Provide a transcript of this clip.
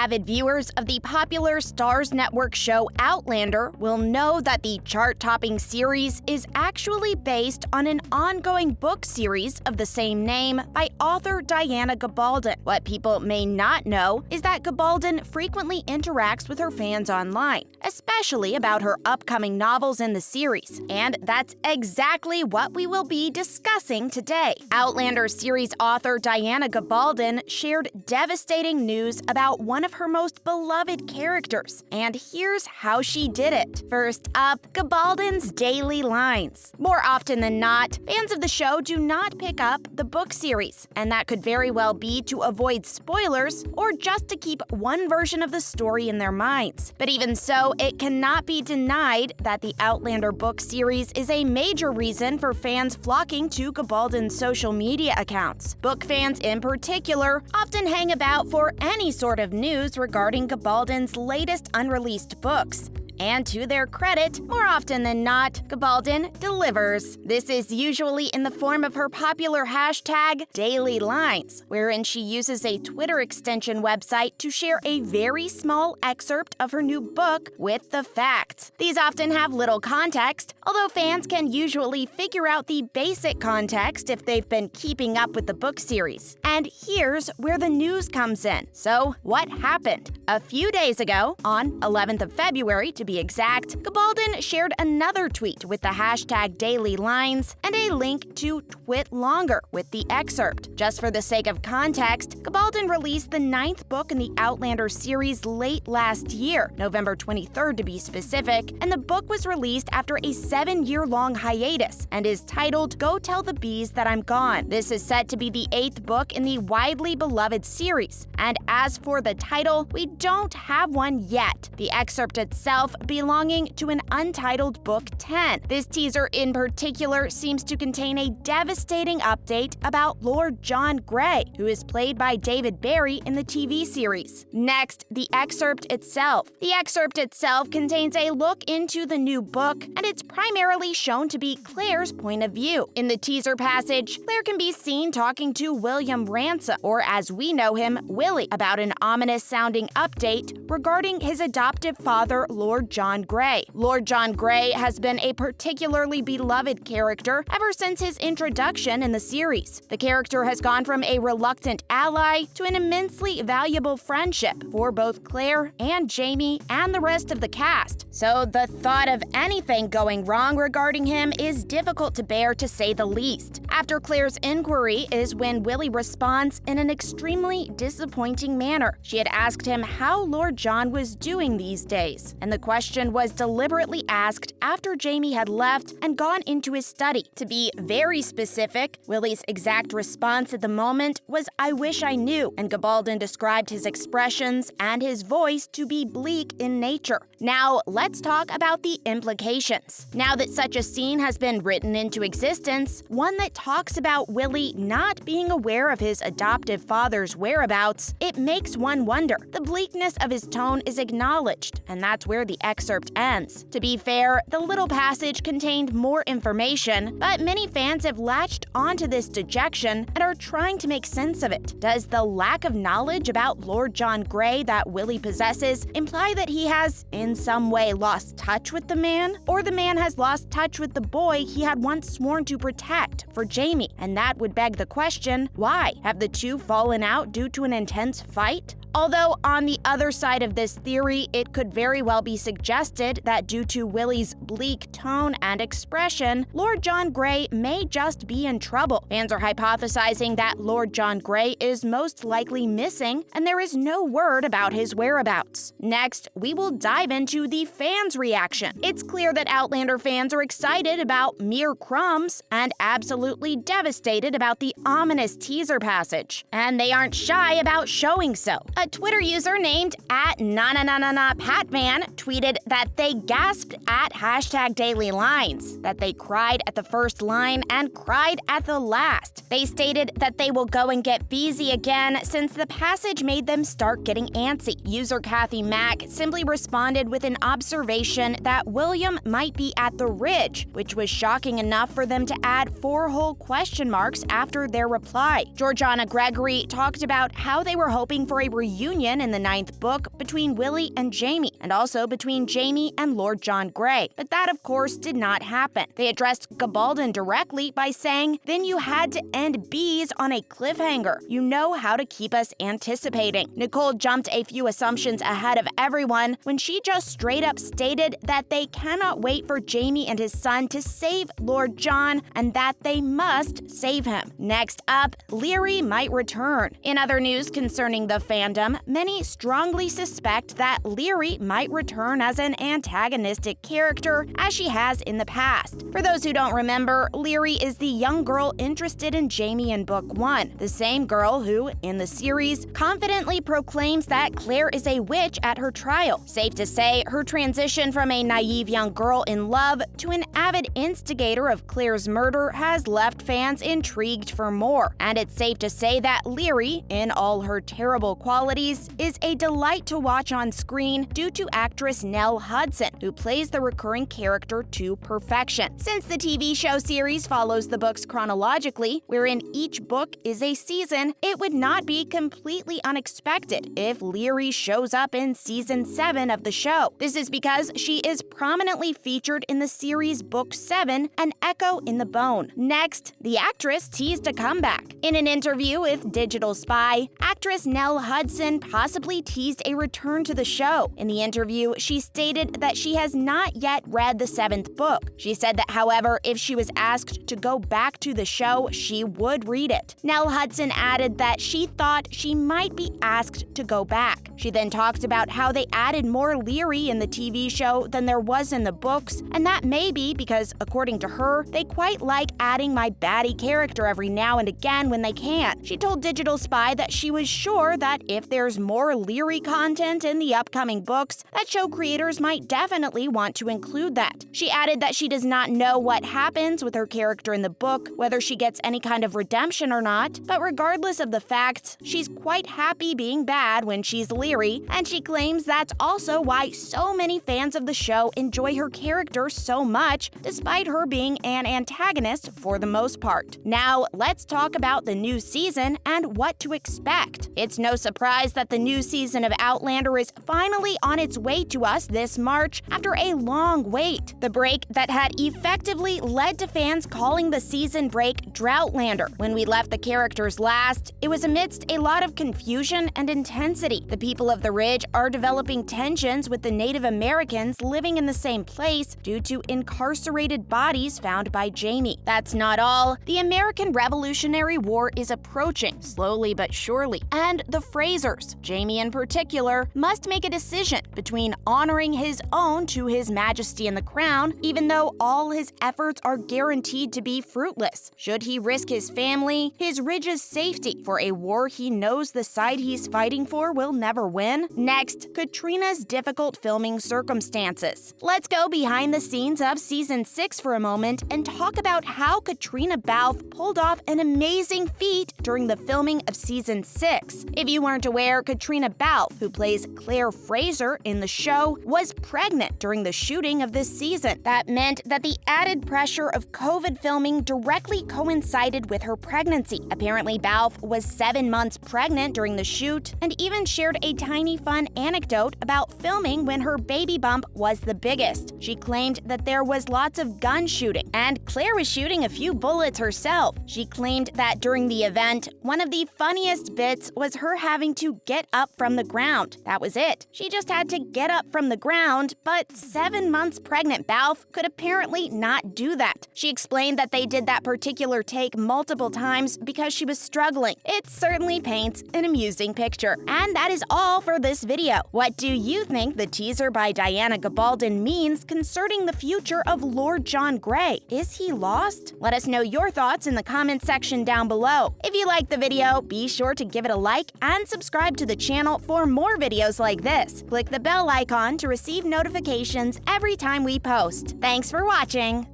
Avid viewers of the popular Starz Network show Outlander will know that the chart-topping series is actually based on an ongoing book series of the same name by author Diana Gabaldon. What people may not know is that Gabaldon frequently interacts with her fans online, especially about her upcoming novels in the series, and that's exactly what we will be discussing today. Outlander series author Diana Gabaldon shared devastating news about one of her most beloved characters, and here's how she did it. First up, Gabaldon's daily lines. More often than not, fans of the show do not pick up the book series, and that could very well be to avoid spoilers or just to keep one version of the story in their minds. But even so, it cannot be denied that the Outlander book series is a major reason for fans flocking to Gabaldon's social media accounts. Book fans in particular often hang about for any sort of news regarding Gabaldon's latest unreleased books. And to their credit, more often than not, Gabaldon delivers. This is usually in the form of her popular hashtag Daily Lines, wherein she uses a Twitter extension website to share a very small excerpt of her new book with the facts. These often have little context, although fans can usually figure out the basic context if they've been keeping up with the book series. And here's where the news comes in. So, what happened? A few days ago, on 11th of February to be exact, Gabaldon shared another tweet with the hashtag Daily Lines and a link to Twit Longer with the excerpt. Just for the sake of context, Gabaldon released the 9th book in the Outlander series late last year, November 23rd to be specific, and the book was released after a 7-year-long hiatus and is titled Go Tell the Bees That I'm Gone. This is set to be the 8th book in the widely beloved series, and as for the title, we don't have one yet. The excerpt itself belonging to an untitled book 10. This teaser in particular seems to contain a devastating update about Lord John Grey, who is played by David Barry in the TV series. Next, the excerpt itself. The excerpt itself contains a look into the new book, and it's primarily shown to be Claire's point of view. In the teaser passage, Claire can be seen talking to William Ransom, or as we know him, Willie, about an ominous-sounding update regarding his adoptive father, Lord John Grey. Lord John Grey has been a particularly beloved character ever since his introduction in the series. The character has gone from a reluctant ally to an immensely valuable friendship for both Claire and Jamie and the rest of the cast. So the thought of anything going wrong regarding him is difficult to bear, to say the least. After Claire's inquiry is when Willie responds in an extremely disappointing manner. She had asked him how Lord John was doing these days, and the question was deliberately asked after Jamie had left and gone into his study. To be very specific, Willie's exact response at the moment was, "I wish I knew," and Gabaldon described his expressions and his voice to be bleak in nature. Now, let's talk about the implications. Now that such a scene has been written into existence, one that talks about Willie not being aware of his adoptive father's whereabouts, it makes one wonder. The bleakness of his tone is acknowledged, and that's where the excerpt ends. To be fair, the little passage contained more information, but many fans have latched onto this dejection and are trying to make sense of it. Does the lack of knowledge about Lord John Grey that Willie possesses imply that he has, in some way, lost touch with the man? Or the man has lost touch with the boy he had once sworn to protect for Jamie? And that would beg the question, why? Have the two fallen out due to an intense fight? Although, on the other side of this theory, it could very well be suggested that due to Willie's bleak tone and expression, Lord John Grey may just be in trouble. Fans are hypothesizing that Lord John Grey is most likely missing, and there is no word about his whereabouts. Next, we will dive into the fans' reaction. It's clear that Outlander fans are excited about mere crumbs and absolutely devastated about the ominous teaser passage, and they aren't shy about showing so. A Twitter user named @nanananapatman tweeted that they gasped at hashtag Daily Lines, that they cried at the first line and cried at the last. They stated that they will go and get Beesy again since the passage made them start getting antsy. User Kathy Mack simply responded with an observation that William might be at the Ridge, which was shocking enough for them to add 4 whole question marks after their reply. Georgiana Gregory talked about how they were hoping for a reunion union in the 9th book between Willie and Jamie, and also between Jamie and Lord John Grey, but that of course did not happen. They addressed Gabaldon directly by saying, "Then you had to end Bees on a cliffhanger. You know how to keep us anticipating." Nicole jumped a few assumptions ahead of everyone when she just straight up stated that they cannot wait for Jamie and his son to save Lord John and that they must save him. Next up, Leary might return. In other news concerning the fandom, many strongly suspect that Leary might return as an antagonistic character, as she has in the past. For those who don't remember, Leary is the young girl interested in Jamie in Book 1, the same girl who, in the series, confidently proclaims that Claire is a witch at her trial. Safe to say, her transition from a naive young girl in love to an avid instigator of Claire's murder has left fans intrigued for more. And it's safe to say that Leary, in all her terrible qualities, is a delight to watch on screen due to actress Nell Hudson, who plays the recurring character to perfection. Since the TV show series follows the books chronologically, wherein each book is a season, it would not be completely unexpected if Leary shows up in Season 7 of the show. This is because she is prominently featured in the series Book 7, An Echo in the Bone. Next, the actress teased a comeback. In an interview with Digital Spy, actress Nell Hudson possibly teased a return to the show. In the interview, she stated that she has not yet read the 7th book. She said that, however, if she was asked to go back to the show, she would read it. Nell Hudson added that she thought she might be asked to go back. She then talked about how they added more Leary in the TV show than there was in the books, and that may be because, according to her, they quite like adding my baddie character every now and again when they can. She told Digital Spy that she was sure that if there's more Leary content in the upcoming books, that show creators might definitely want to include that. She added that she does not know what happens with her character in the book, whether she gets any kind of redemption or not, but regardless of the facts, she's quite happy being bad when she's Leary, and she claims that's also why so many fans of the show enjoy her character so much, despite her being an antagonist for the most part. Now, let's talk about the new season and what to expect. It's no surprise that the new season of Outlander is finally on its way to us this March after a long wait. The break that had effectively led to fans calling the season break Droughtlander. When we left the characters last, it was amidst a lot of confusion and intensity. The people of the Ridge are developing tensions with the Native Americans living in the same place due to incarcerated bodies found by Jamie. That's not all. The American Revolutionary War is approaching, slowly but surely, and the Frasers, Jamie in particular, must make a decision between honoring his own to His Majesty and the Crown, even though all his efforts are guaranteed to be fruitless. Should he risk his family, his Ridge's safety, for a war he knows the side he's fighting for will never win? Next, Caitriona's difficult filming circumstances. Let's go behind the scenes of Season 6 for a moment and talk about how Caitriona Balfe pulled off an amazing feat during the filming of Season 6. If you weren't aware, Caitriona Balfe, who plays Claire Fraser in the show, was pregnant during the shooting of this season. That meant that the added pressure of COVID filming directly coincided with her pregnancy. Apparently, Balfe was 7 months pregnant during the shoot and even shared a tiny fun anecdote about filming when her baby bump was the biggest. She claimed that there was lots of gun shooting, and Claire was shooting a few bullets herself. She claimed that during the event, one of the funniest bits was her having to get up from the ground. That was it. She just had to get up from the ground, but 7 months pregnant Balfe could apparently not do that. She explained that they did that particular take multiple times because she was struggling. It certainly paints an amusing picture. And that is all for this video. What do you think the teaser by Diana Gabaldon means concerning the future of Lord John Grey? Is he lost? Let us know your thoughts in the comment section down below. If you liked the video, be sure to give it a like and subscribe to the channel for more videos like this. Click the bell icon to receive notifications every time we post. Thanks for watching!